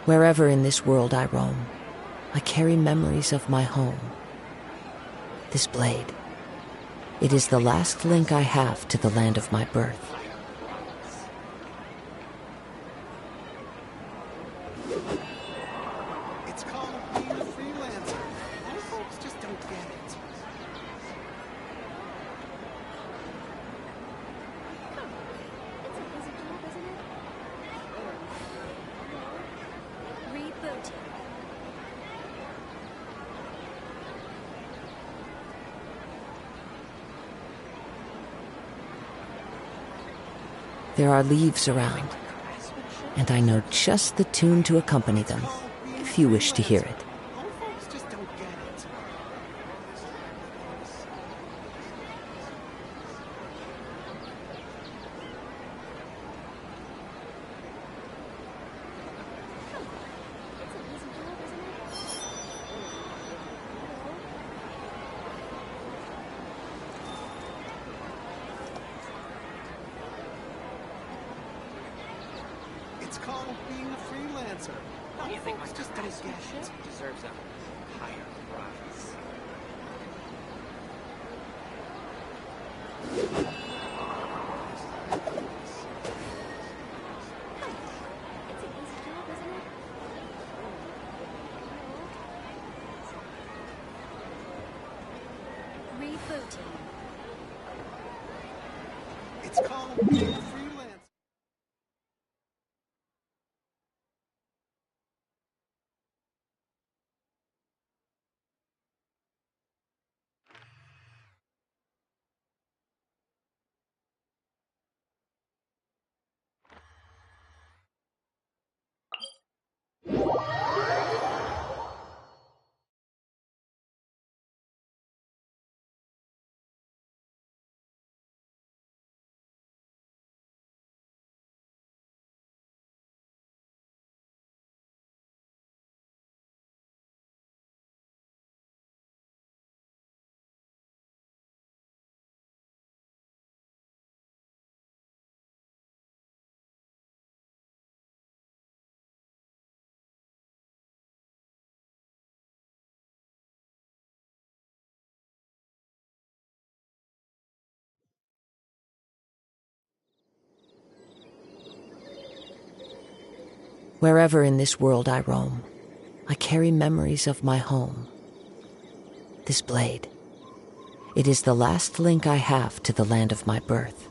Wherever in this world I roam, I carry memories of my home. This blade, it is the last link I have to the land of my birth. It's called being a freelancer. All folks just don't get it. It's a busy job, isn't it? Rebooting. There are leaves around, and I know just the tune to accompany them, if you wish to hear it. All folks just don't get it. It's a busy job, isn't it? It's called being a freelancer. All You think my folks just don't get it. deserves a higher price? It's a busy job, isn't it? Rebooting. It's called being a freelancer. Wherever in this world I roam, I carry memories of my home. This blade, it is the last link I have to the land of my birth.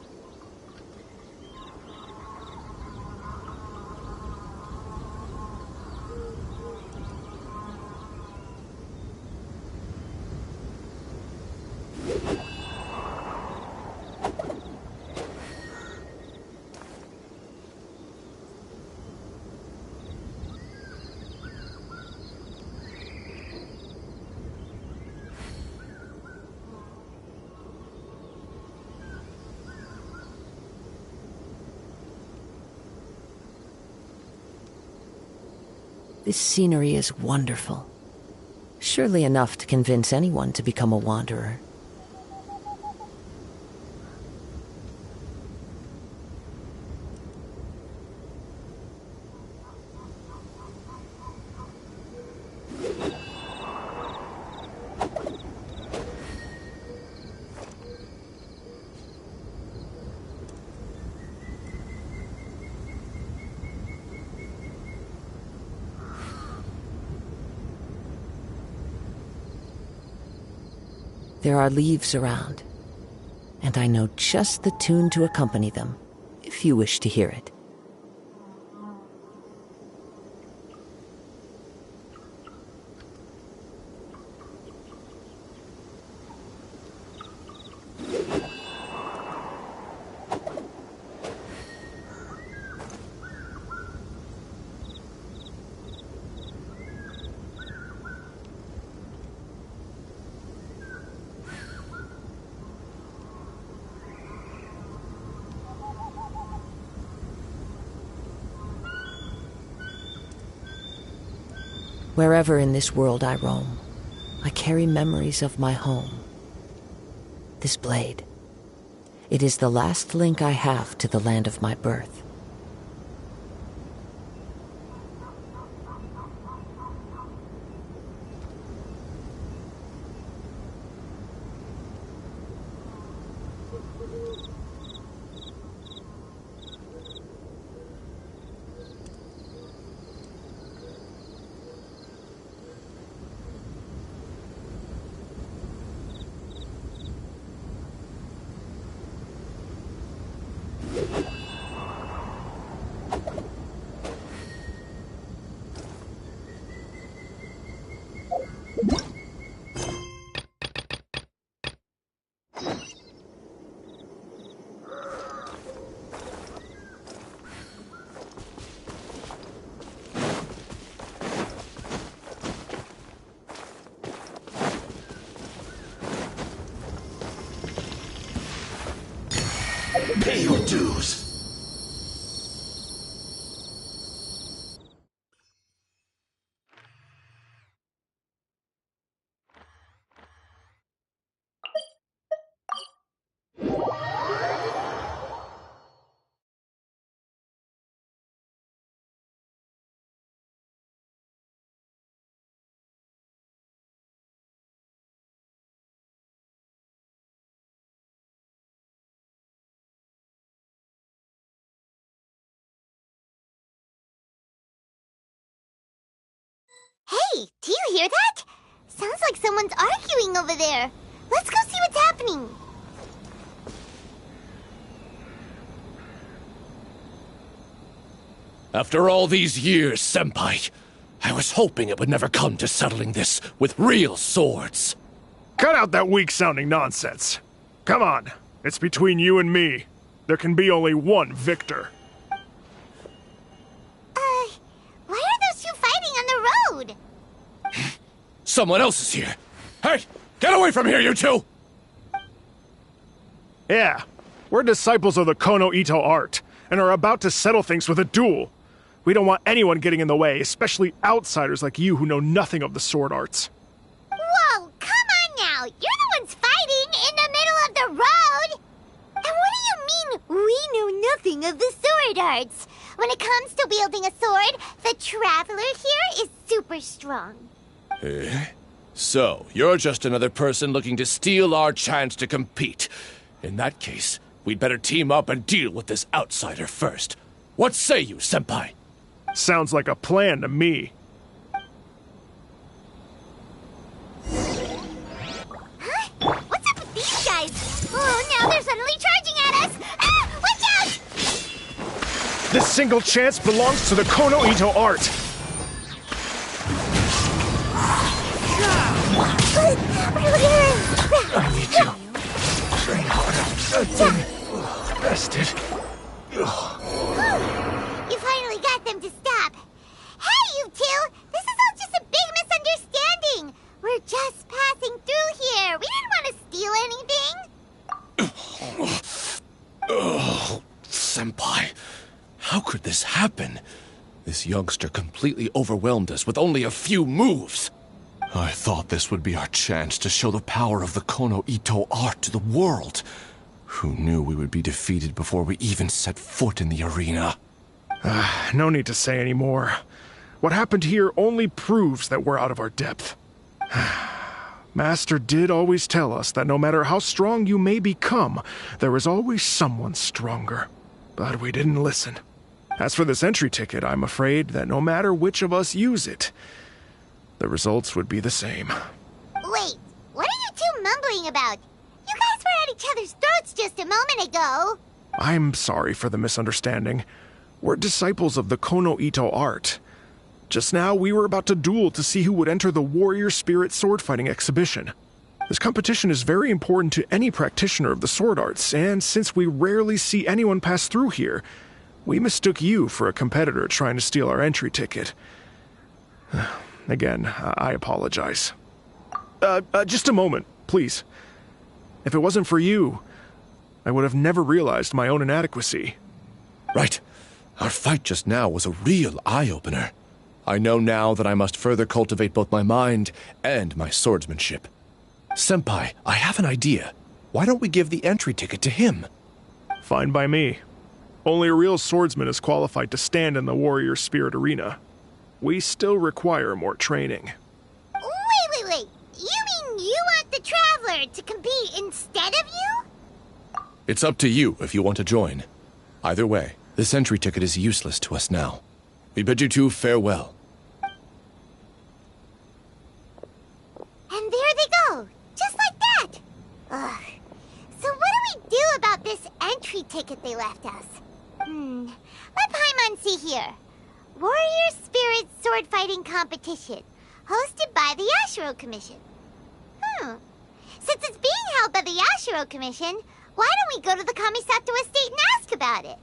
This scenery is wonderful. Surely enough to convince anyone to become a wanderer. There are leaves around, and I know just the tune to accompany them, if you wish to hear it. Wherever in this world I roam, I carry memories of my home. This blade, it is the last link I have to the land of my birth. Hey, do you hear that? Sounds like someone's arguing over there. Let's go see what's happening. After all these years, Senpai, I was hoping it would never come to settling this with real swords. Cut out that weak-sounding nonsense. Come on, it's between you and me. There can be only one victor. Why are those two fighting on the road? Someone else is here. Hey, get away from here, you two! Yeah, we're disciples of the Kono Ito art, and are about to settle things with a duel. We don't want anyone getting in the way, especially outsiders like you who know nothing of the sword arts. Whoa, come on now. You're the ones fighting in the middle of the road. And what do you mean, we know nothing of the sword arts? When it comes to wielding a sword, the traveler here is super strong. So, you're just another person looking to steal our chance to compete. In that case, we'd better team up and deal with this outsider first. What say you, Senpai? Sounds like a plan to me. Huh? What's up with these guys? Oh, now they're suddenly charging at us! Ah, watch out! This single chance belongs to the Kono Ito art. I need to train harder. I'm rested. You finally got them to stop. Hey, you two! This is all just a big misunderstanding. We're just passing through here. We didn't want to steal anything. Oh, Senpai, how could this happen? This youngster completely overwhelmed us with only a few moves. I thought this would be our chance to show the power of the Kono Ito art to the world. Who knew we would be defeated before we even set foot in the arena? No need to say any more. What happened here only proves that we're out of our depth. Master did always tell us that no matter how strong you may become, there is always someone stronger. But we didn't listen. As for this entry ticket, I'm afraid that no matter which of us use it, the results would be the same. Wait, what are you two mumbling about? You guys were at each other's throats just a moment ago. I'm sorry for the misunderstanding. We're disciples of the Kono Ito art. Just now, we were about to duel to see who would enter the Warrior Spirit sword fighting exhibition. This competition is very important to any practitioner of the sword arts, and since we rarely see anyone pass through here, we mistook you for a competitor trying to steal our entry ticket. Again, I apologize. Just a moment, please. If it wasn't for you, I would have never realized my own inadequacy. Right. Our fight just now was a real eye-opener. I know now that I must further cultivate both my mind and my swordsmanship. Senpai, I have an idea. Why don't we give the entry ticket to him? Fine by me. Only a real swordsman is qualified to stand in the Warrior Spirit arena. We still require more training. Wait. You mean you want the Traveler to compete instead of you? It's up to you if you want to join. Either way, this entry ticket is useless to us now. We bid you two farewell. And there they go, just like that. Ugh. So what do we do about this entry ticket they left us? Let Paimon see here. Warrior Spirit Sword Fighting Competition, hosted by the Yashiro Commission. Since it's being held by the Yashiro Commission, why don't we go to the Kamisato estate and ask about it?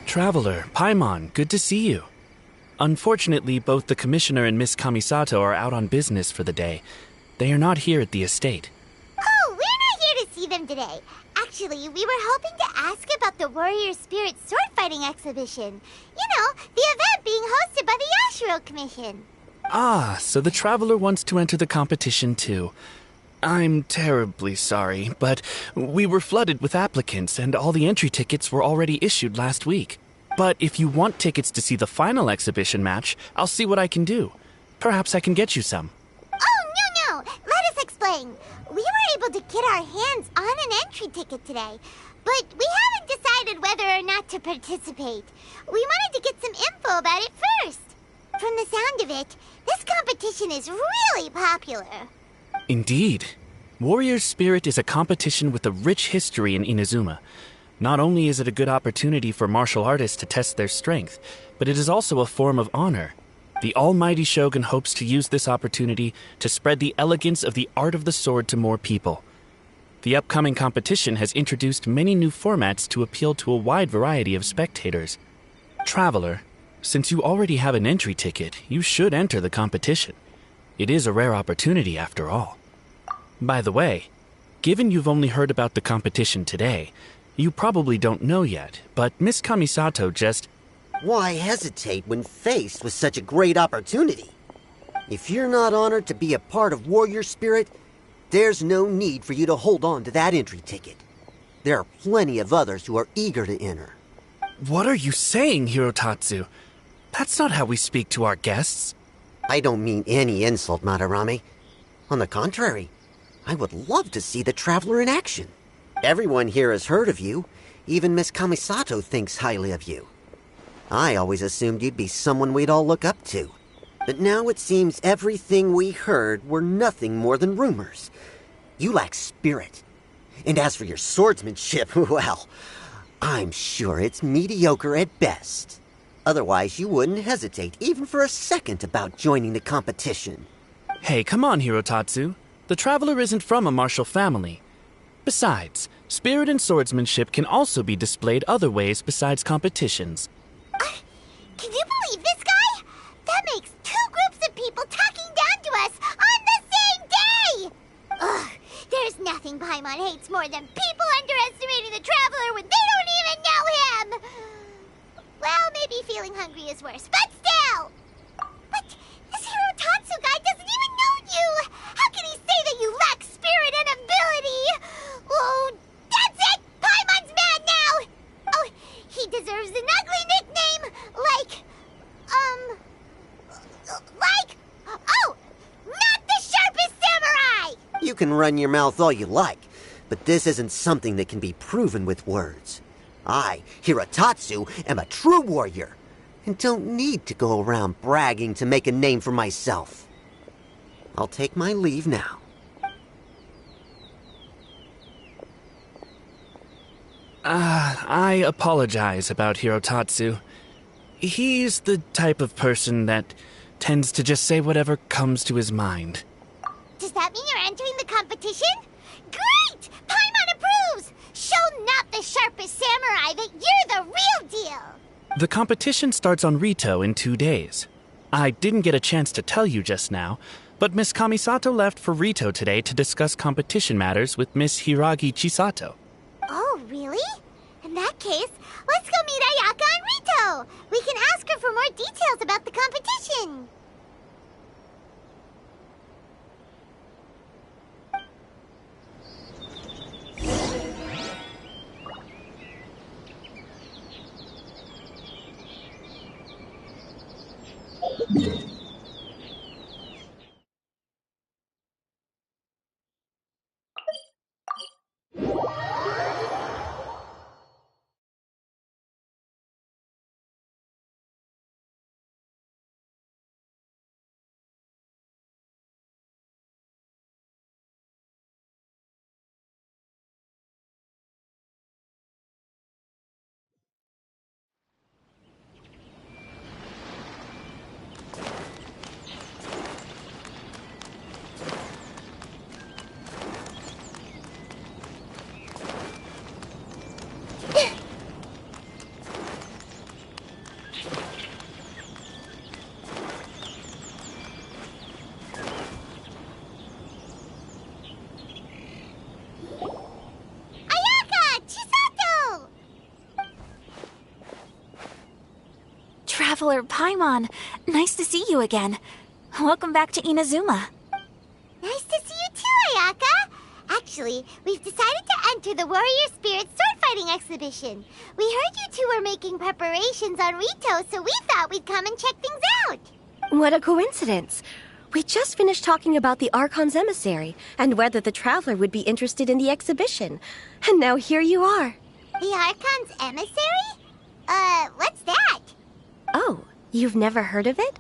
Traveler, Paimon, good to see you. Unfortunately, both the Commissioner and Miss Kamisato are out on business for the day. They are not here at the estate. Oh, we're not here to see them today. Actually, we were hoping to ask about the Warrior Spirit sword fighting exhibition. You know, the event being hosted by the Yashiro Commission. Ah, so the Traveler wants to enter the competition too. I'm terribly sorry, but we were flooded with applicants and all the entry tickets were already issued last week. But if you want tickets to see the final exhibition match, I'll see what I can do. Perhaps I can get you some. Oh, no. Let us explain. We were able to get our hands on an entry ticket today, but we haven't decided whether or not to participate. We wanted to get some info about it first. From the sound of it, this competition is really popular. Indeed. Warrior Spirit is a competition with a rich history in Inazuma. Not only is it a good opportunity for martial artists to test their strength, but it is also a form of honor. The almighty Shogun hopes to use this opportunity to spread the elegance of the art of the sword to more people. The upcoming competition has introduced many new formats to appeal to a wide variety of spectators. Traveler, since you already have an entry ticket, you should enter the competition. It is a rare opportunity after all. By the way, given you've only heard about the competition today, you probably don't know yet, but Miss Kamisato just... Why hesitate when faced with such a great opportunity? If you're not honored to be a part of Warrior Spirit, there's no need for you to hold on to that entry ticket. There are plenty of others who are eager to enter. What are you saying, Hirotatsu? That's not how we speak to our guests. I don't mean any insult, Madarame. On the contrary, I would love to see the Traveler in action. Everyone here has heard of you. Even Miss Kamisato thinks highly of you. I always assumed you'd be someone we'd all look up to. But now it seems everything we heard were nothing more than rumors. You lack spirit. And as for your swordsmanship, well, I'm sure it's mediocre at best. Otherwise, you wouldn't hesitate even for a second about joining the competition. Hey, come on, Hirotatsu. The Traveler isn't from a martial family. Besides, spirit and swordsmanship can also be displayed other ways besides competitions. Can you believe this guy? That makes two groups of people talking down to us on the same day! Ugh, there's nothing Paimon hates more than people underestimating the Traveler when they don't even know him! Well, maybe feeling hungry is worse, but still! But this Hirotatsu guy doesn't even know you! How can he say that you lack spirit and ability? Oh, that's it! Paimon's mad now! Oh, he deserves an ugly nickname, oh, not the sharpest samurai! You can run your mouth all you like, but this isn't something that can be proven with words. I, Hirotatsu, am a true warrior, and don't need to go around bragging to make a name for myself. I'll take my leave now. I apologize about Hirotatsu. He's the type of person that tends to just say whatever comes to his mind. Does that mean you're entering the competition? Great! Paimon approves! Show not the sharpest samurai that you're the real deal! The competition starts on Rito in 2 days. I didn't get a chance to tell you just now, but Miss Kamisato left for Rito today to discuss competition matters with Miss Hiragi Chisato. Oh, really? In that case, let's go meet Ayaka and Rito! We can ask her for more details about the competition! Traveler Paimon, nice to see you again. Welcome back to Inazuma. Nice to see you too, Ayaka. Actually, we've decided to enter the Warrior Spirit sword fighting exhibition. We heard you two were making preparations on Rito, so we thought we'd come and check things out. What a coincidence. We just finished talking about the Archon's emissary and whether the Traveler would be interested in the exhibition. And now here you are. The Archon's emissary? What's that? Oh, you've never heard of it?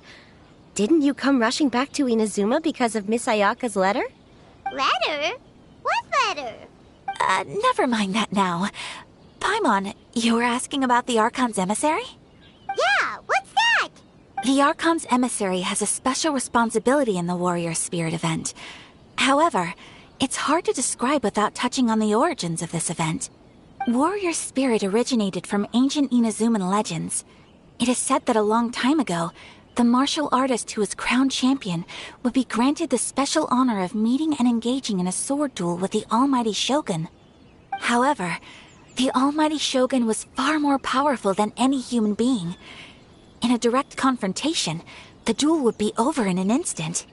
Didn't you come rushing back to Inazuma because of Miss Ayaka's letter? Letter? What letter? Never mind that now. Paimon, you were asking about the Archon's emissary? Yeah, what's that? The Archon's emissary has a special responsibility in the Warrior Spirit event. However, it's hard to describe without touching on the origins of this event. Warrior Spirit originated from ancient Inazuman legends. It is said that a long time ago, the martial artist who was crowned champion would be granted the special honor of meeting and engaging in a sword duel with the Almighty Shogun. However, the Almighty Shogun was far more powerful than any human being. In a direct confrontation, the duel would be over in an instant.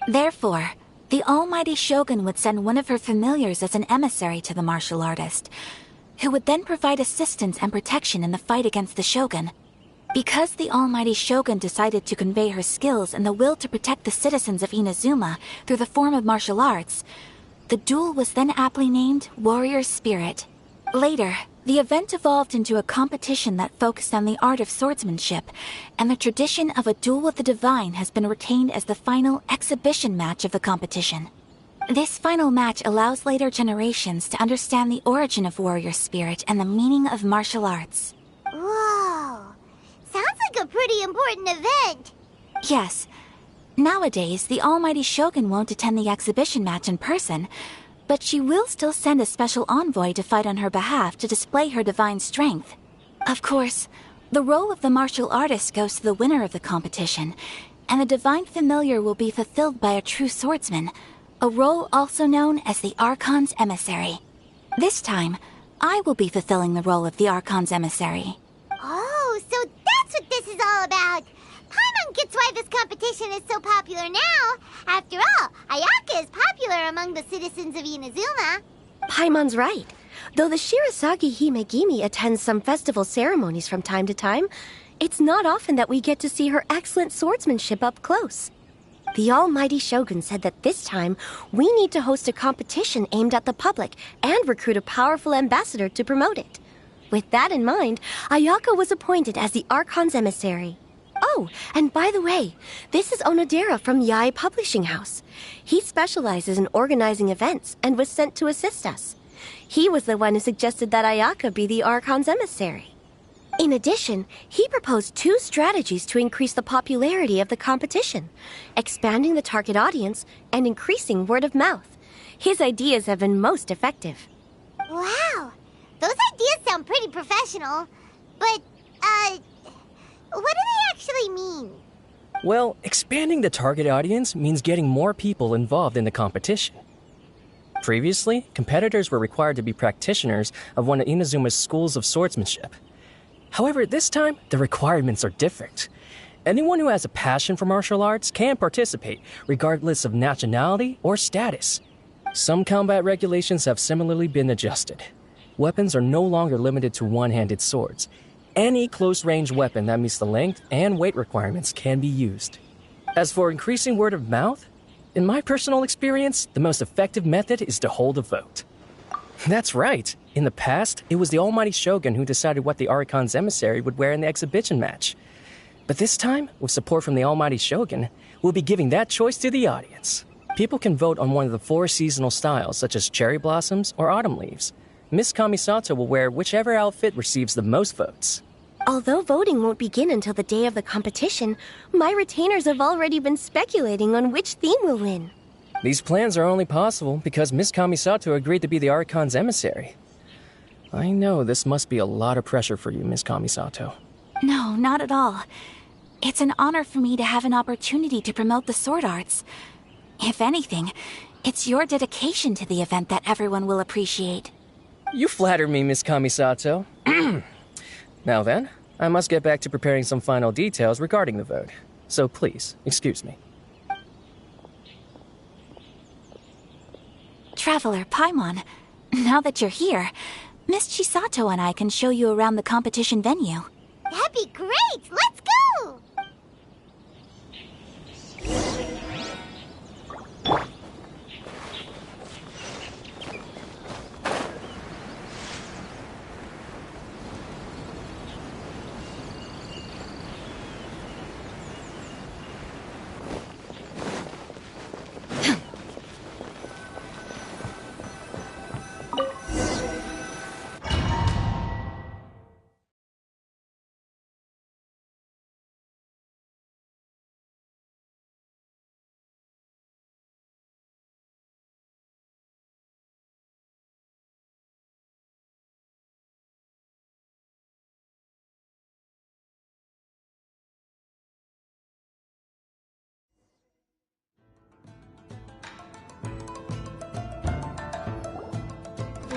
Therefore, the Almighty Shogun would send one of her familiars as an emissary to the martial artist, who would then provide assistance and protection in the fight against the Shogun. Because the Almighty Shogun decided to convey her skills and the will to protect the citizens of Inazuma through the form of martial arts, the duel was then aptly named Warrior Spirit. Later, the event evolved into a competition that focused on the art of swordsmanship, and the tradition of a duel with the divine has been retained as the final exhibition match of the competition. This final match allows later generations to understand the origin of Warrior Spirit and the meaning of martial arts. Whoa. Sounds like a pretty important event. Yes. Nowadays, the Almighty Shogun won't attend the exhibition match in person, but she will still send a special envoy to fight on her behalf to display her divine strength. Of course, the role of the martial artist goes to the winner of the competition, and the divine familiar will be fulfilled by a true swordsman, a role also known as the Archon's emissary. This time, I will be fulfilling the role of the Archon's emissary. Oh, so that's what this is all about. Paimon gets why this competition is so popular now. After all, Ayaka is popular among the citizens of Inazuma. Paimon's right. Though the Shirasagi Himegimi attends some festival ceremonies from time to time, it's not often that we get to see her excellent swordsmanship up close. The Almighty Shogun said that this time, we need to host a competition aimed at the public and recruit a powerful ambassador to promote it. With that in mind, Ayaka was appointed as the Archon's emissary. Oh, and by the way, this is Onodera from Yae Publishing House. He specializes in organizing events and was sent to assist us. He was the one who suggested that Ayaka be the Archon's emissary. In addition, he proposed 2 strategies to increase the popularity of the competition, expanding the target audience and increasing word of mouth. His ideas have been most effective. Wow, those ideas sound pretty professional. But, what do they actually mean? Well, expanding the target audience means getting more people involved in the competition. Previously, competitors were required to be practitioners of one of Inazuma's schools of swordsmanship. However, this time, the requirements are different. Anyone who has a passion for martial arts can participate, regardless of nationality or status. Some combat regulations have similarly been adjusted. Weapons are no longer limited to one-handed swords. Any close-range weapon that meets the length and weight requirements can be used. As for increasing word of mouth, in my personal experience, the most effective method is to hold a vote. That's right. In the past, it was the Almighty Shogun who decided what the Archon's emissary would wear in the exhibition match. But this time, with support from the Almighty Shogun, we'll be giving that choice to the audience. People can vote on one of the 4 seasonal styles, such as cherry blossoms or autumn leaves. Miss Kamisato will wear whichever outfit receives the most votes. Although voting won't begin until the day of the competition, my retainers have already been speculating on which theme will win. These plans are only possible because Miss Kamisato agreed to be the Archon's emissary. I know this must be a lot of pressure for you, Miss Kamisato. No, not at all. It's an honor for me to have an opportunity to promote the sword arts. If anything, it's your dedication to the event that everyone will appreciate. You flatter me, Miss Kamisato. Now then, I must get back to preparing some final details regarding the vote. So please, excuse me. Traveler Paimon, now that you're here, Miss Chisato and I can show you around the competition venue. That'd be great! Let's go!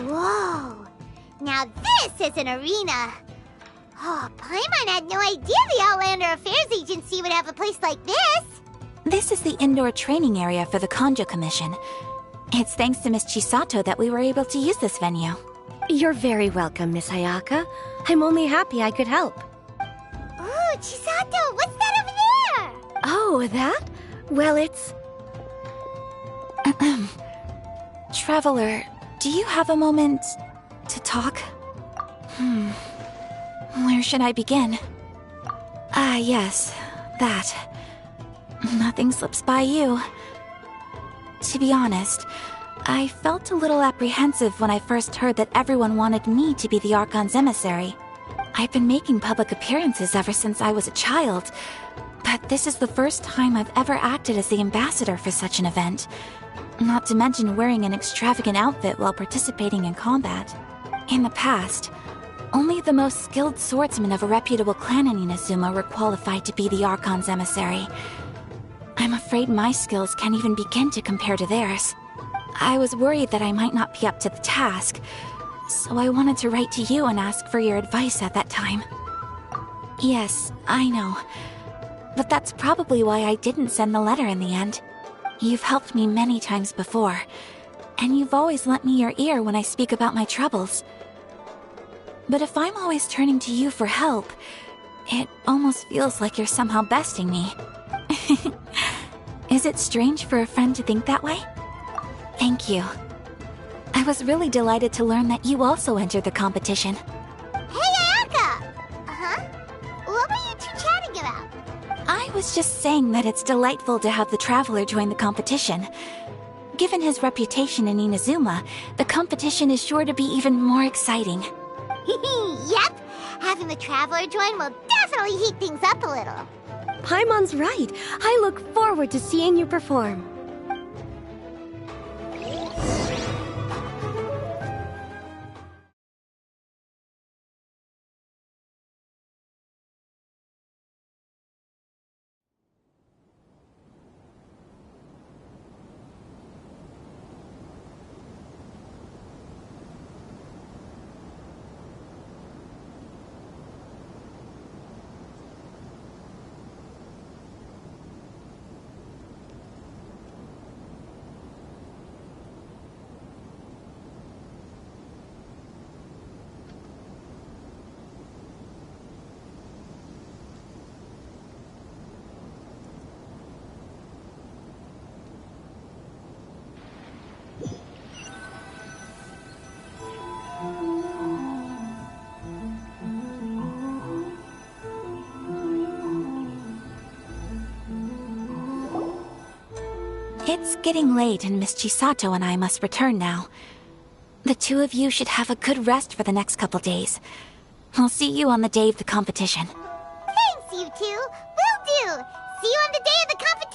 Whoa! Now this is an arena! Oh, Paimon had no idea the Outlander Affairs Agency would have a place like this! This is the indoor training area for the Kanjo Commission. It's thanks to Miss Chisato that we were able to use this venue. You're very welcome, Miss Ayaka. I'm only happy I could help. Ooh, Chisato, what's that over there? Oh, that? Well, it's... Traveler, do you have a moment to talk? Where should I begin? Ah, yes, that. Nothing slips by you. To be honest, I felt a little apprehensive when I first heard that everyone wanted me to be the Archon's emissary. I've been making public appearances ever since I was a child, but this is the first time I've ever acted as the ambassador for such an event. Not to mention wearing an extravagant outfit while participating in combat. In the past, only the most skilled swordsmen of a reputable clan in Inazuma were qualified to be the Archon's emissary. I'm afraid my skills can't even begin to compare to theirs. I was worried that I might not be up to the task, so I wanted to write to you and ask for your advice at that time. Yes, I know. But that's probably why I didn't send the letter in the end. You've helped me many times before, and you've always lent me your ear when I speak about my troubles. But if I'm always turning to you for help, it almost feels like you're somehow besting me. Is it strange for a friend to think that way? Thank you. I was really delighted to learn that you also entered the competition. Hey, Ayaka! Uh-huh? What were you two chatting about? I was just saying that it's delightful to have the Traveler join the competition. Given his reputation in Inazuma, the competition is sure to be even more exciting. Yep! Having the Traveler join will definitely heat things up a little. Paimon's right. I look forward to seeing you perform. It's getting late and Miss Chisato and I must return now. The two of you should have a good rest for the next couple days. I'll see you on the day of the competition. Thanks, you two! Will do! See you on the day of the competition!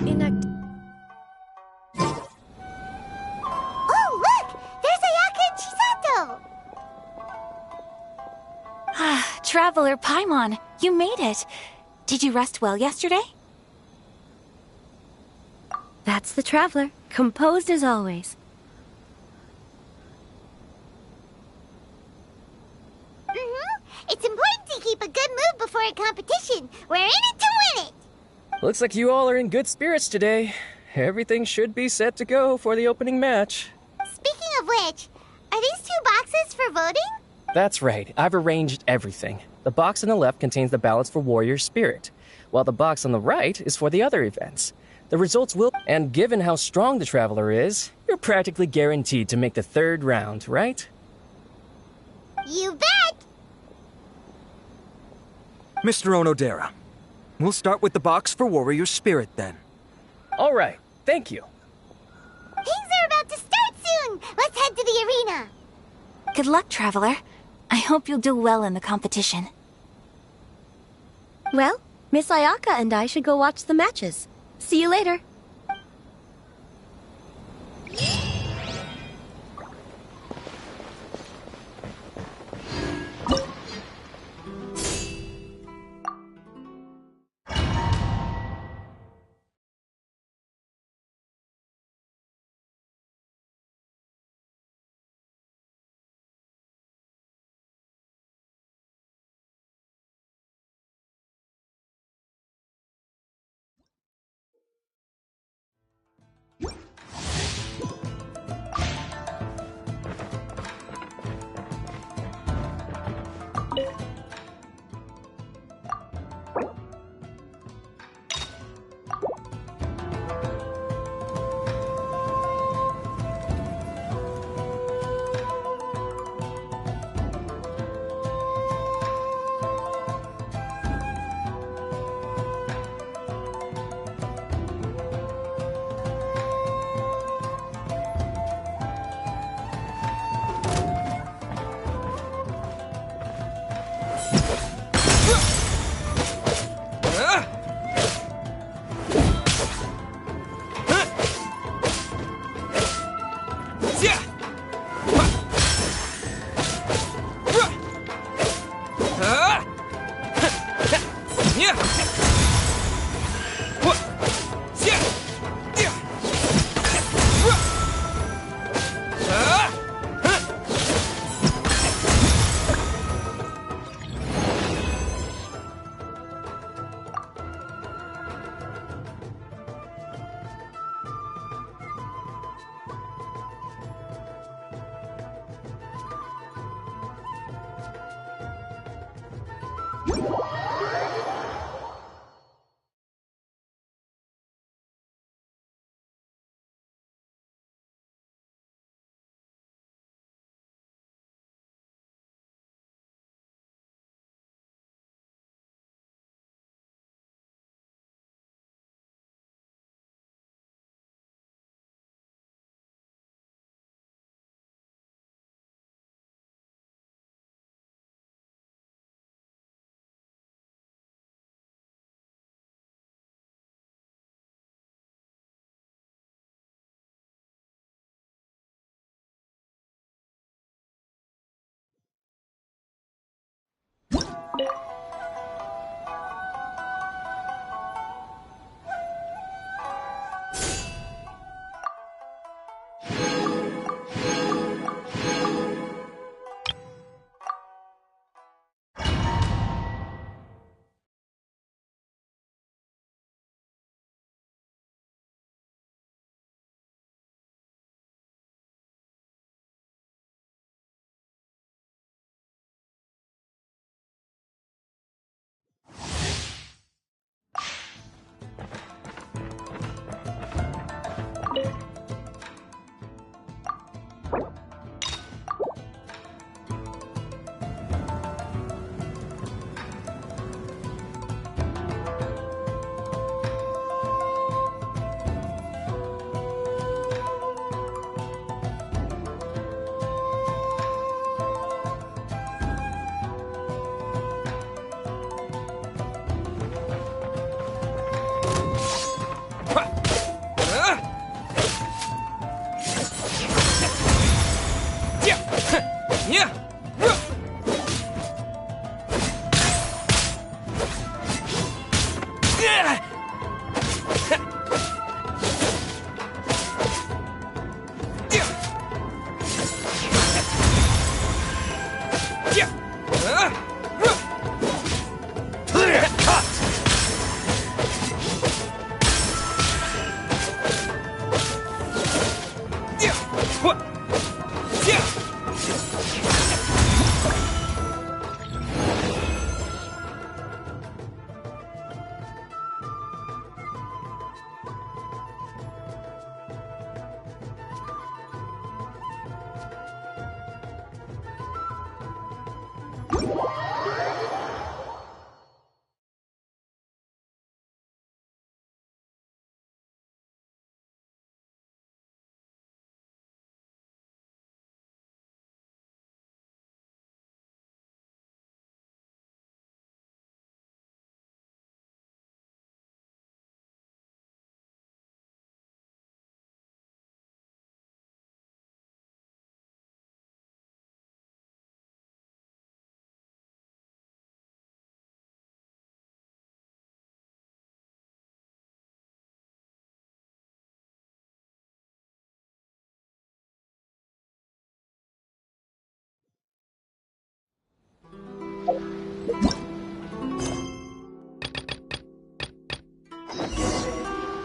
Inact. Oh, look! There's Ayaka and Chisato! Ah, Traveler Paimon, you made it. Did you rest well yesterday? That's the Traveler, composed as always. It's important to keep a good mood before a competition. We're in it to win it! Looks like you all are in good spirits today. Everything should be set to go for the opening match. Speaking of which, are these 2 boxes for voting? That's right, I've arranged everything. The box on the left contains the ballots for Warrior Spirit, while the box on the right is for the other events. The results will... And given how strong the Traveler is, you're practically guaranteed to make the 3rd round, right? You bet! Mr. Onodera, we'll start with the box for Warrior Spirit then. All right, thank you. Things are about to start soon! Let's head to the arena! Good luck, Traveler. I hope you'll do well in the competition. Well, Miss Ayaka and I should go watch the matches. See you later.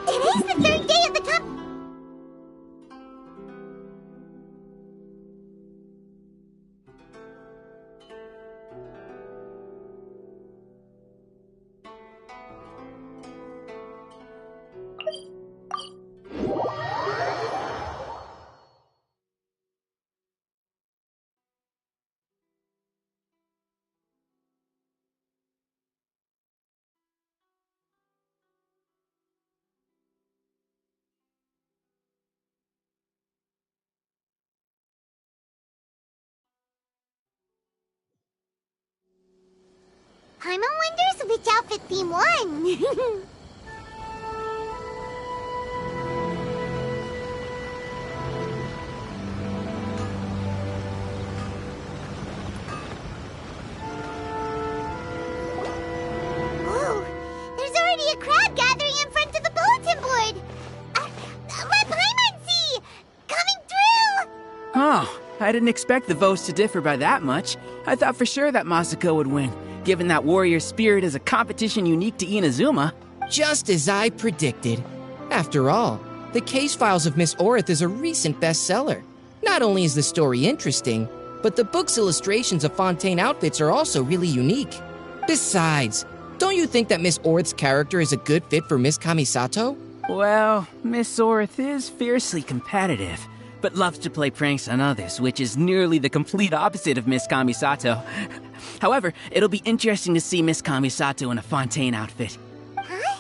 Today's the third day of the Paimon wonders which outfit theme won. Whoa, there's already a crowd gathering in front of the bulletin board. Let Paimon see! Coming through! Oh, I didn't expect the votes to differ by that much. I thought for sure that Masako would win, given that warrior spirit is a competition unique to Inazuma. Just as I predicted. After all, the case files of Miss Orith is a recent bestseller. Not only is the story interesting, but the book's illustrations of Fontaine outfits are also really unique. Besides, don't you think that Miss Orith's character is a good fit for Miss Kamisato? Well, Miss Orith is fiercely competitive, but loves to play pranks on others, which is nearly the complete opposite of Miss Kamisato. However, it'll be interesting to see Miss Kamisato in a Fontaine outfit. Huh?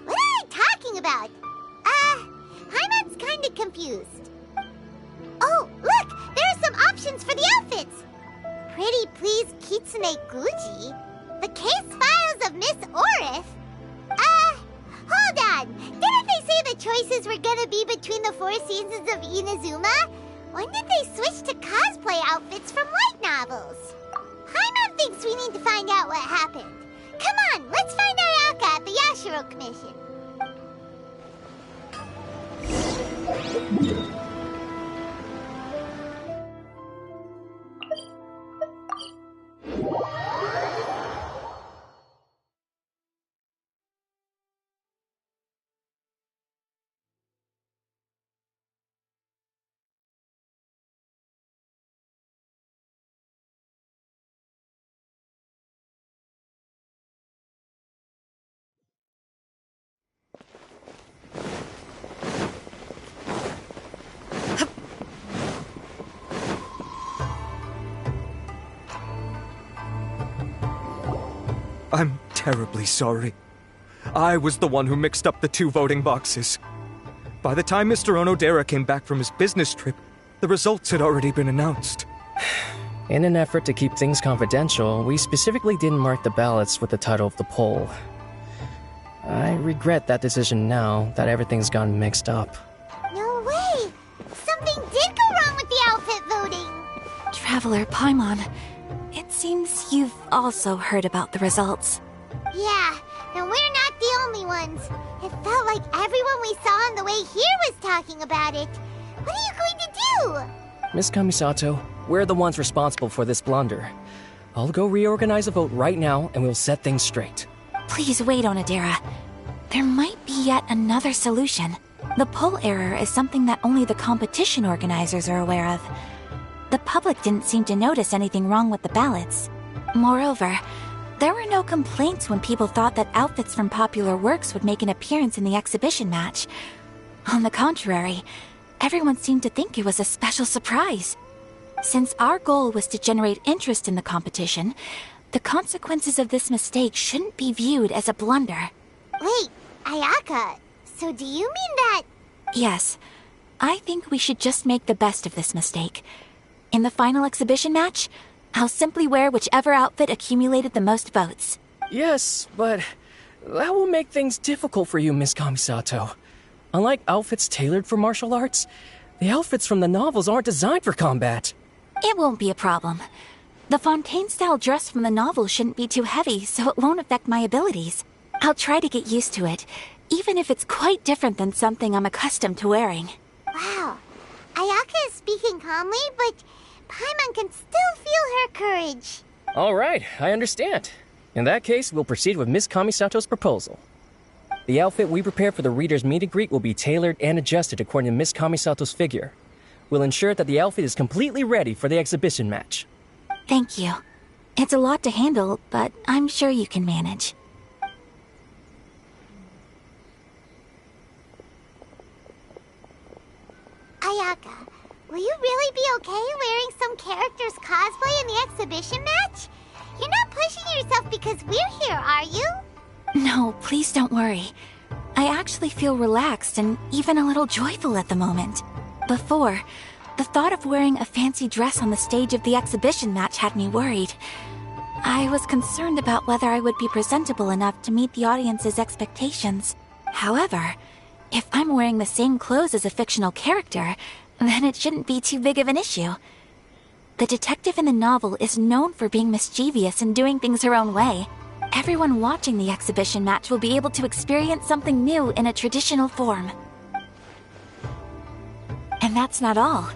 What are they talking about? Paimon's kinda confused. Oh, look! There are some options for the outfits! Pretty please Kitsune Guji? The case files of Miss Orith? Hold on! Didn't they say the choices were gonna be between the 4 seasons of Inazuma? When did they switch to cosplay outfits from light novels? Paimon thinks we need to find out what happened. Come on, let's find Ayaka at the Yashiro Commission. I'm terribly sorry. I was the one who mixed up the 2 voting boxes. By the time Mr. Onodera came back from his business trip, the results had already been announced. In an effort to keep things confidential, we specifically didn't mark the ballots with the title of the poll. I regret that decision now that everything's gone mixed up. No way! Something did go wrong with the outfit voting! Traveler Paimon, it seems you've also heard about the results. Yeah, and we're not the only ones. It felt like everyone we saw on the way here was talking about it. What are you going to do? Miss Kamisato, we're the ones responsible for this blunder. I'll go reorganize a vote right now, and we'll set things straight. Please wait, Onodera. There might be yet another solution. The poll error is something that only the competition organizers are aware of. The public didn't seem to notice anything wrong with the ballots. Moreover, there were no complaints when people thought that outfits from popular works would make an appearance in the exhibition match. On the contrary, everyone seemed to think it was a special surprise. Since our goal was to generate interest in the competition, the consequences of this mistake shouldn't be viewed as a blunder. Wait, Ayaka, so do you mean that... Yes, I think we should just make the best of this mistake. In the final exhibition match, I'll simply wear whichever outfit accumulated the most votes. Yes, but that will make things difficult for you, Miss Kamisato. Unlike outfits tailored for martial arts, the outfits from the novels aren't designed for combat. It won't be a problem. The Fontaine-style dress from the novel shouldn't be too heavy, so it won't affect my abilities. I'll try to get used to it, even if it's quite different than something I'm accustomed to wearing. Wow, Ayaka is speaking calmly, but Paimon can still feel her courage. All right, I understand. In that case, we'll proceed with Miss Kamisato's proposal. The outfit we prepare for the reader's meet and greet will be tailored and adjusted according to Miss Kamisato's figure. We'll ensure that the outfit is completely ready for the exhibition match. Thank you. It's a lot to handle, but I'm sure you can manage. Ayaka, will you really be okay wearing some character's cosplay in the exhibition match? You're not pushing yourself because we're here, are you? No, please don't worry. I actually feel relaxed and even a little joyful at the moment. Before, the thought of wearing a fancy dress on the stage of the exhibition match had me worried. I was concerned about whether I would be presentable enough to meet the audience's expectations. However, if I'm wearing the same clothes as a fictional character, then it shouldn't be too big of an issue. The detective in the novel is known for being mischievous and doing things her own way. Everyone watching the exhibition match will be able to experience something new in a traditional form. And that's not all.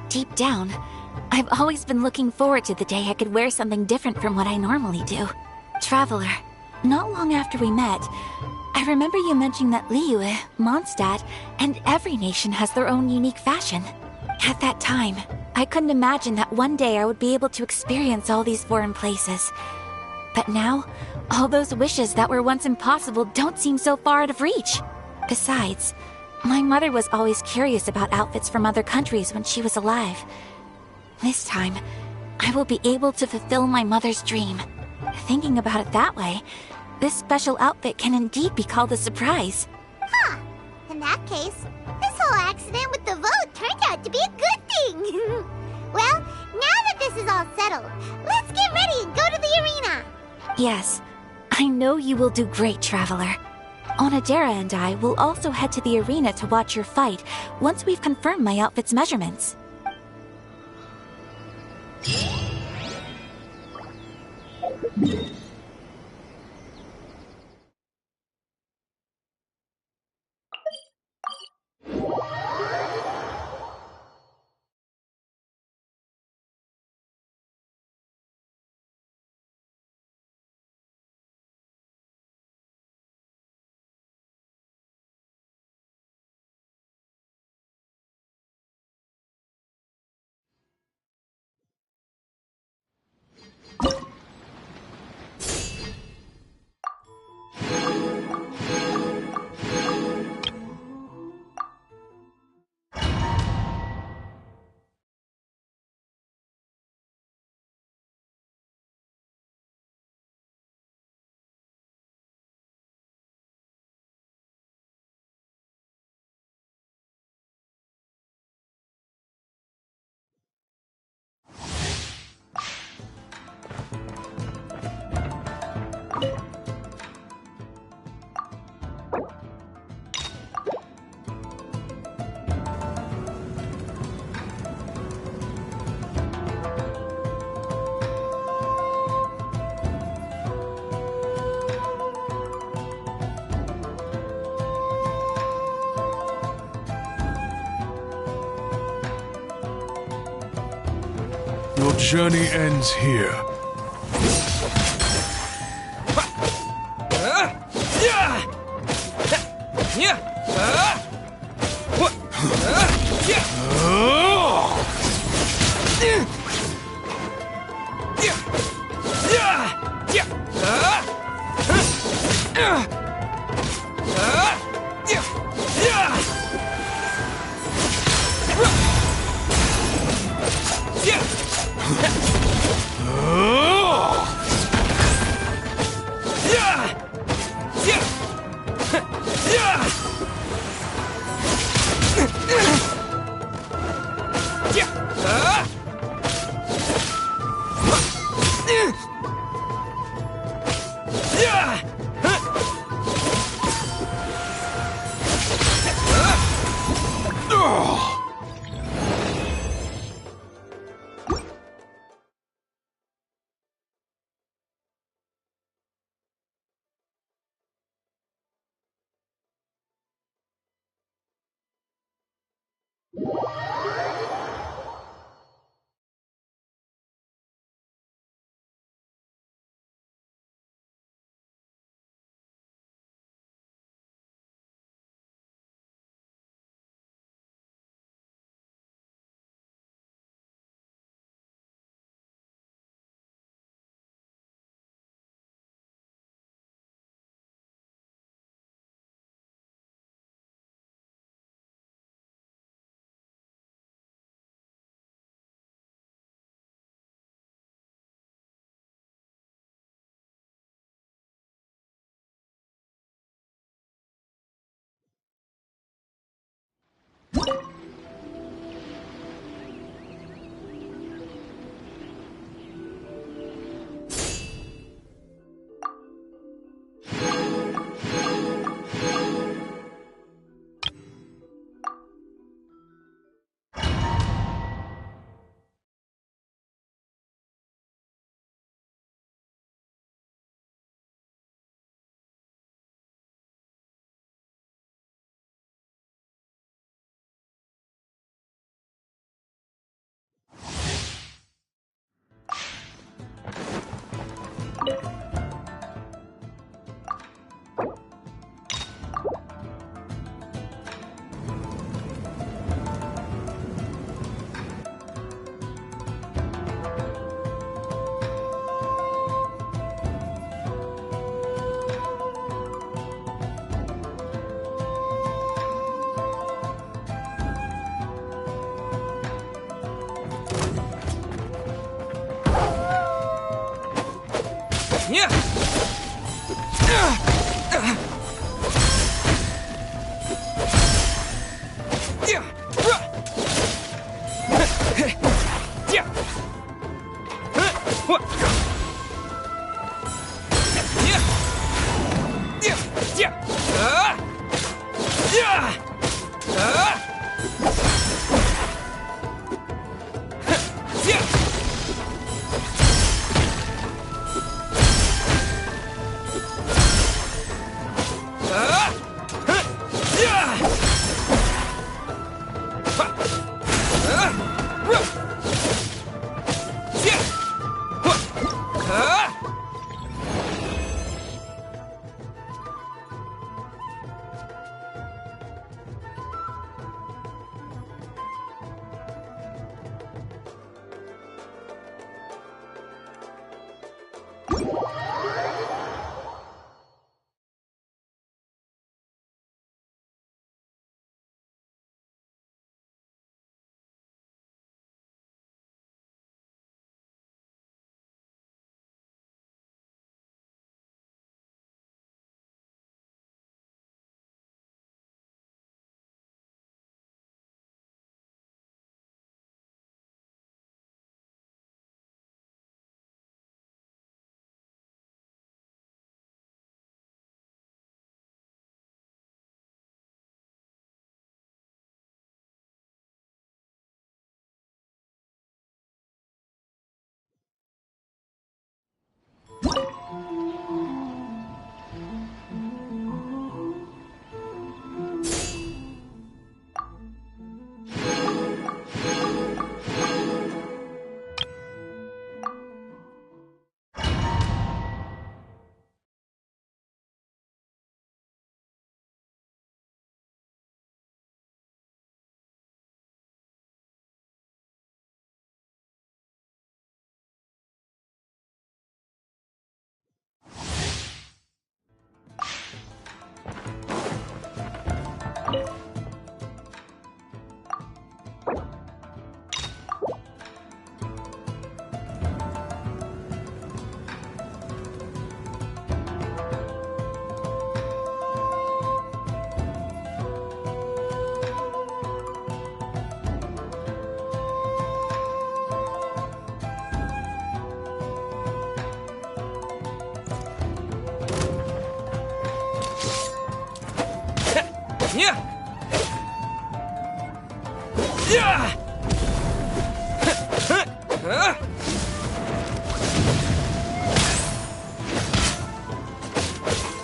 Deep down, I've always been looking forward to the day I could wear something different from what I normally do. Traveler, not long after we met, I remember you mentioning that Liyue, Mondstadt, and every nation has their own unique fashion. At that time, I couldn't imagine that one day I would be able to experience all these foreign places. But now, all those wishes that were once impossible don't seem so far out of reach. Besides, my mother was always curious about outfits from other countries when she was alive. This time, I will be able to fulfill my mother's dream. Thinking about it that way, this special outfit can indeed be called a surprise. Huh. In that case, this whole accident with the vote turned out to be a good thing. Well, now that this is all settled, let's get ready and go to the arena. Yes, I know you will do great, Traveler. Onodera and I will also head to the arena to watch your fight once we've confirmed my outfit's measurements. journey ends here.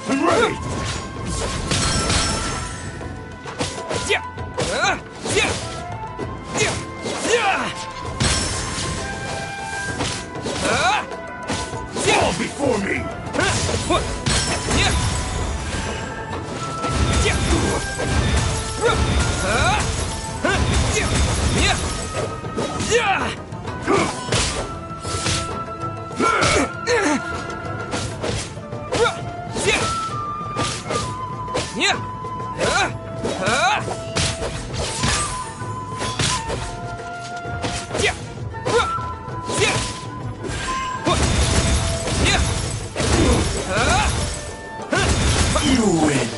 I'm ready! Fall before me! You win!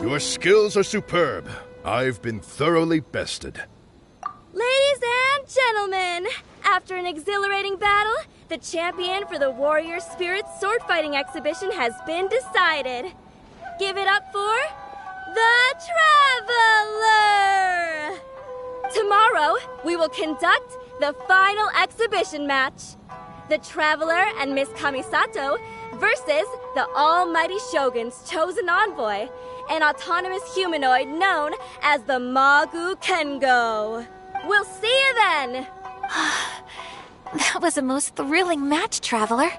Your skills are superb. I've been thoroughly bested. Ladies and gentlemen, after an exhilarating battle, the champion for the Warrior Spirit sword fighting exhibition has been decided. Give it up for the Traveler! Tomorrow, we will conduct the final exhibition match. The Traveler and Miss Kamisato versus the Almighty Shogun's chosen envoy, an autonomous humanoid known as the Magu Kengo. We'll see you then! That was a most thrilling match, Traveler.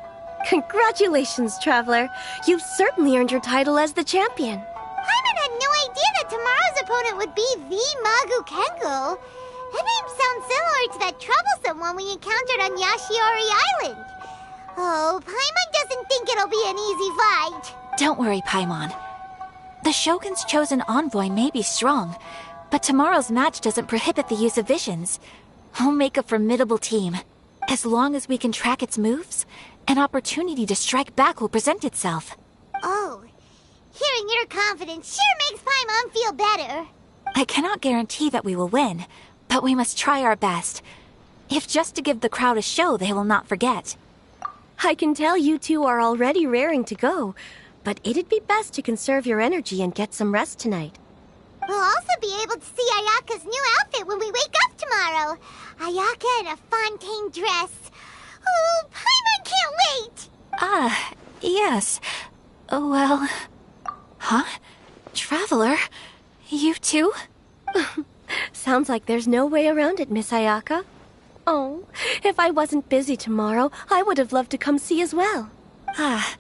Congratulations, Traveler. You've certainly earned your title as the champion. Paimon had no idea that tomorrow's opponent would be the Magu Kengo. That name sounds similar to that troublesome one we encountered on Yashiori Island. Oh, Paimon doesn't think it'll be an easy fight. Don't worry, Paimon. The Shogun's chosen envoy may be strong, but tomorrow's match doesn't prohibit the use of visions. We'll make a formidable team. As long as we can track its moves, an opportunity to strike back will present itself. Oh, hearing your confidence sure makes Paimon feel better. I cannot guarantee that we will win, but we must try our best. If just to give the crowd a show they will not forget. I can tell you two are already raring to go, but it'd be best to conserve your energy and get some rest tonight. We'll also be able to see Ayaka's new outfit when we wake up tomorrow. Ayaka in a Fontaine dress. Oh, Paimon can't wait! Ah, yes. Well... Huh? Traveler? You too? Sounds like there's no way around it, Miss Ayaka. Oh, if I wasn't busy tomorrow, I would have loved to come see as well. Ah,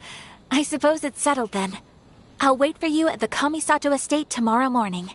I suppose it's settled then. I'll wait for you at the Kamisato estate tomorrow morning.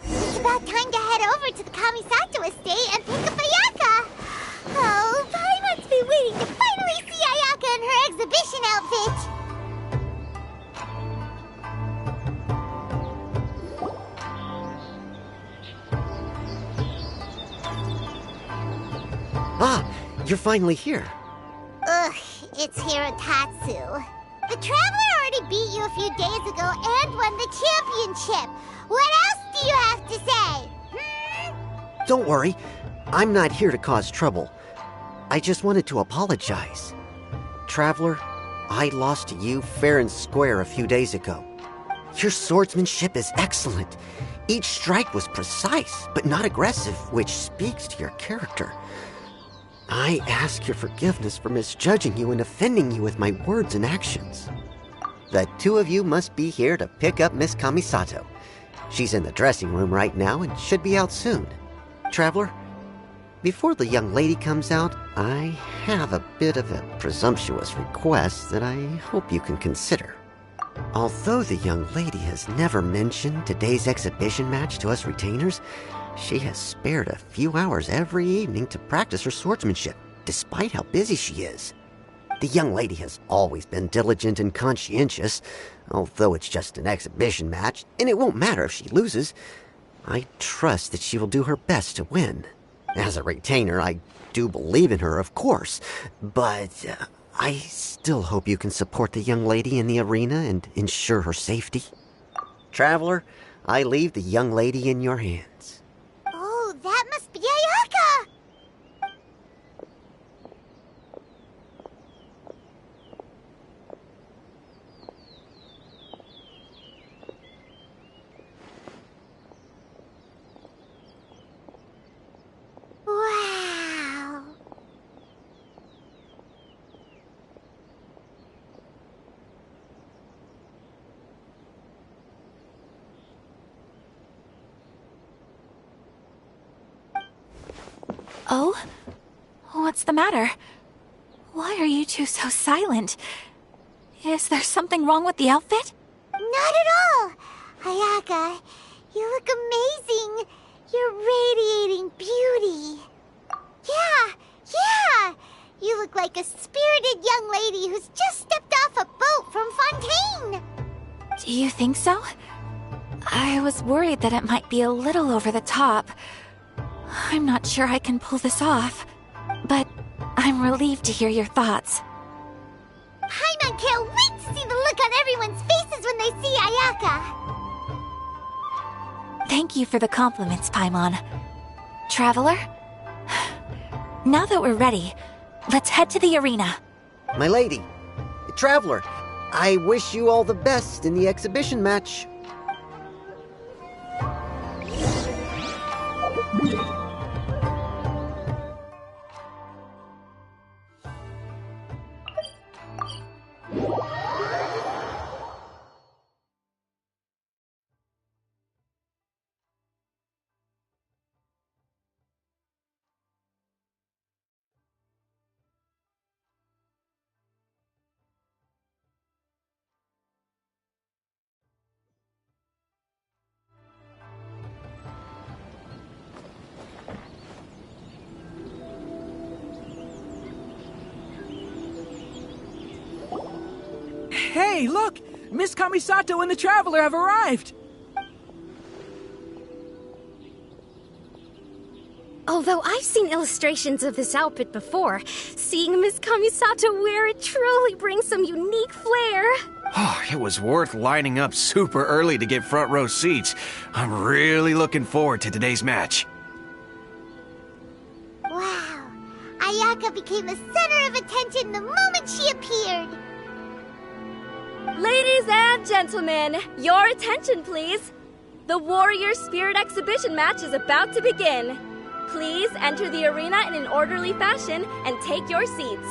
It's about time to head over to the Kamisato estate and pick up Ayaka. outfit! Ah, you're finally here. Ugh, it's Hirotatsu. The Traveler already beat you a few days ago and won the championship. What else do you have to say? Don't worry, I'm not here to cause trouble. I just wanted to apologize. Traveler, I lost to you fair and square a few days ago. Your swordsmanship is excellent. Each strike was precise, but not aggressive, which speaks to your character. I ask your forgiveness for misjudging you and offending you with my words and actions. The two of you must be here to pick up Miss Kamisato. She's in the dressing room right now and should be out soon. Traveler, before the young lady comes out, I have a bit of a presumptuous request that I hope you can consider. Although the young lady has never mentioned today's exhibition match to us retainers, she has spared a few hours every evening to practice her swordsmanship, despite how busy she is. The young lady has always been diligent and conscientious, although it's just an exhibition match, and it won't matter if she loses. I trust that she will do her best to win. As a retainer, I do believe in her, of course, but I still hope you can support the young lady in the arena and ensure her safety. Traveler, I leave the young lady in your hands. Oh, that must be Ayaka! Wow! Oh? What's the matter? Why are you two so silent? Is there something wrong with the outfit? Not at all! Ayaka, you look amazing! You're radiating beauty! Yeah! You look like a spirited young lady who's just stepped off a boat from Fontaine! Do you think so? I was worried that it might be a little over the top. I'm not sure I can pull this off, but I'm relieved to hear your thoughts. Paimon can't wait to see the look on everyone's faces when they see Ayaka! Thank you for the compliments, Paimon. Traveler? Now that we're ready, let's head to the arena. My lady, Traveler, I wish you all the best in the exhibition match. Hey, look! Miss Kamisato and the Traveler have arrived! Although I've seen illustrations of this outfit before, seeing Miss Kamisato wear it truly brings some unique flair. Oh, it was worth lining up super early to get front row seats. I'm really looking forward to today's match. Wow! Ayaka became the center of attention the moment she appeared! Ladies and gentlemen, your attention please. The Warrior Spirit Exhibition match is about to begin. Please enter the arena in an orderly fashion and take your seats.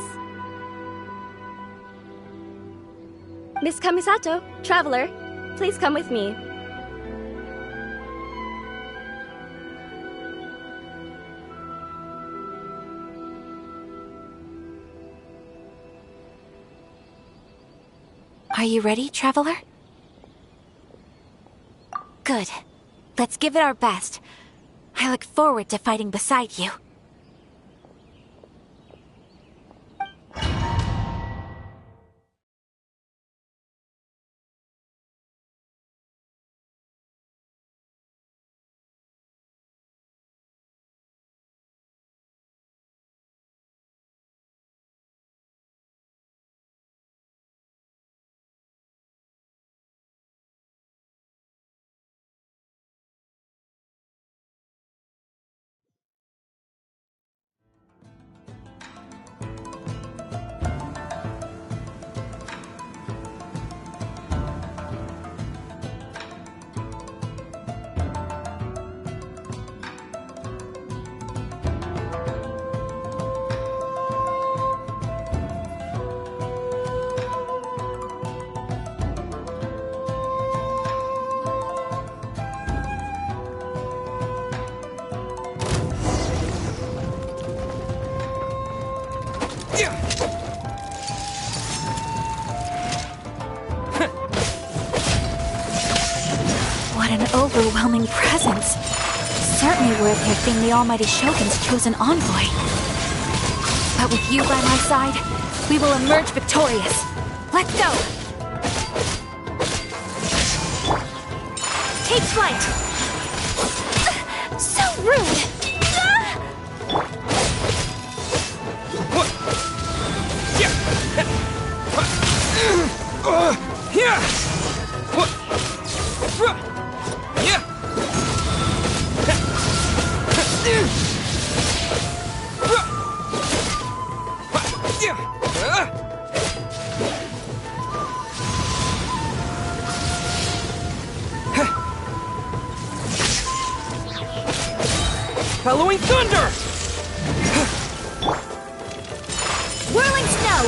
Miss Kamisato, Traveler, please come with me. Are you ready, Traveler? Good. Let's give it our best. I look forward to fighting beside you. an overwhelming presence. Certainly worthy of being the Almighty Shogun's chosen envoy. But with you by my side, we will emerge victorious. Let's go! Take flight! So rude! Halloween thunder! Whirling snow!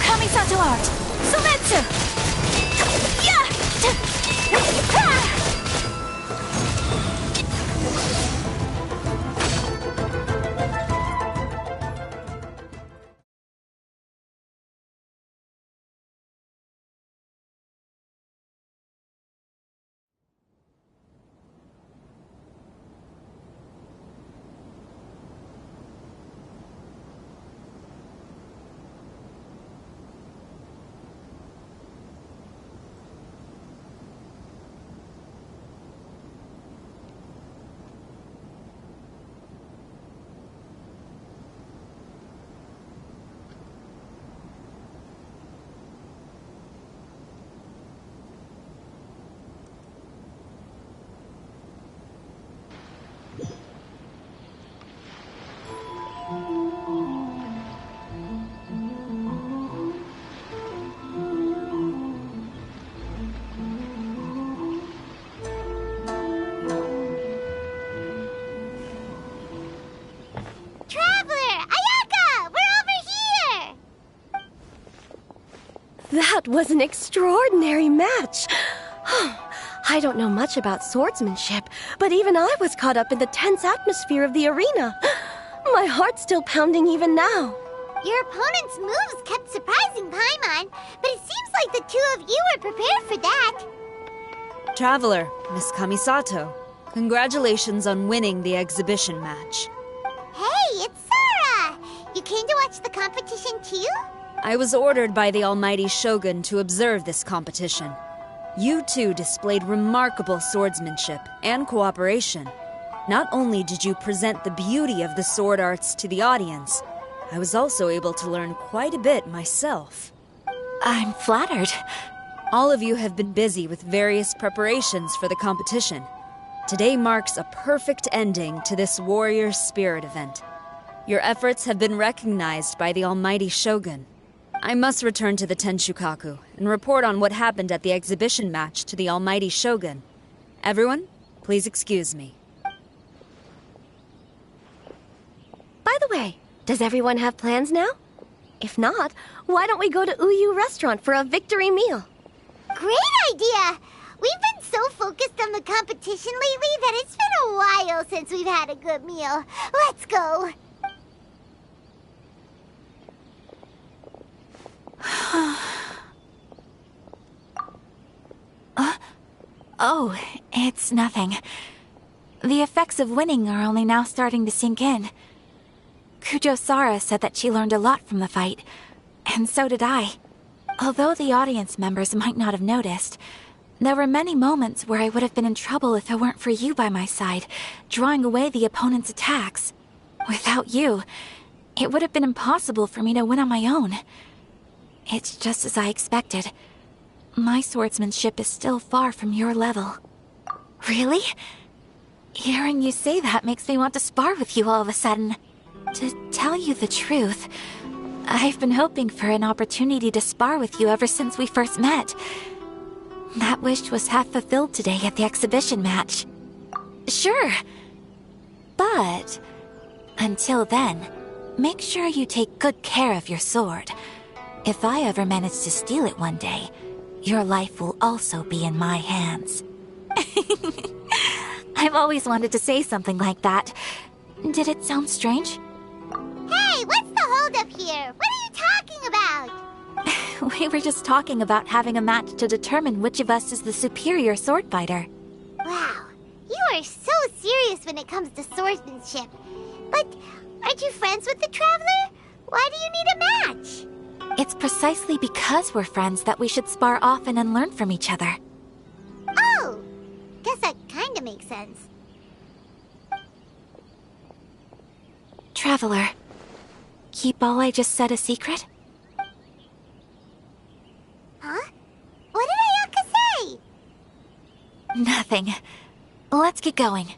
Kamisato art! Sumetsu! That was an extraordinary match. I don't know much about swordsmanship, but even I was caught up in the tense atmosphere of the arena. My heart's still pounding even now. Your opponent's moves kept surprising Paimon, but it seems like the two of you were prepared for that. Traveler, Miss Kamisato, congratulations on winning the exhibition match. Hey, it's Sora! You came to watch the competition too? I was ordered by the Almighty Shogun to observe this competition. You two displayed remarkable swordsmanship and cooperation. Not only did you present the beauty of the sword arts to the audience, I was also able to learn quite a bit myself. I'm flattered. All of you have been busy with various preparations for the competition. Today marks a perfect ending to this Warrior Spirit event. Your efforts have been recognized by the Almighty Shogun. I must return to the Tenshukaku and report on what happened at the exhibition match to the Almighty Shogun. Everyone, please excuse me. By the way, does everyone have plans now? If not, why don't we go to Uyu Restaurant for a victory meal? Great idea! We've been so focused on the competition lately that it's been a while since we've had a good meal. Let's go! Oh, it's nothing. The effects of winning are only now starting to sink in. Kujo-Sara said that she learned a lot from the fight, and so did I. Although the audience members might not have noticed, there were many moments where I would have been in trouble if it weren't for you by my side, drawing away the opponent's attacks. Without you, it would have been impossible for me to win on my own. It's just as I expected. My swordsmanship is still far from your level. Really? Hearing you say that makes me want to spar with you all of a sudden. To tell you the truth, I've been hoping for an opportunity to spar with you ever since we first met. That wish was half fulfilled today at the exhibition match. Sure. But until then, make sure you take good care of your sword. If I ever manage to steal it one day, your life will also be in my hands. I've always wanted to say something like that. Did it sound strange? Hey, what's the holdup here? What are you talking about? We were just talking about having a match to determine which of us is the superior sword fighter. Wow, you are so serious when it comes to swordsmanship. But aren't you friends with the Traveler? Why do you need a match? It's precisely because we're friends that we should spar often and learn from each other. Oh, guess that kinda makes sense. Traveler, keep all I just said a secret? Huh? What did Ayaka say? Nothing. Let's get going.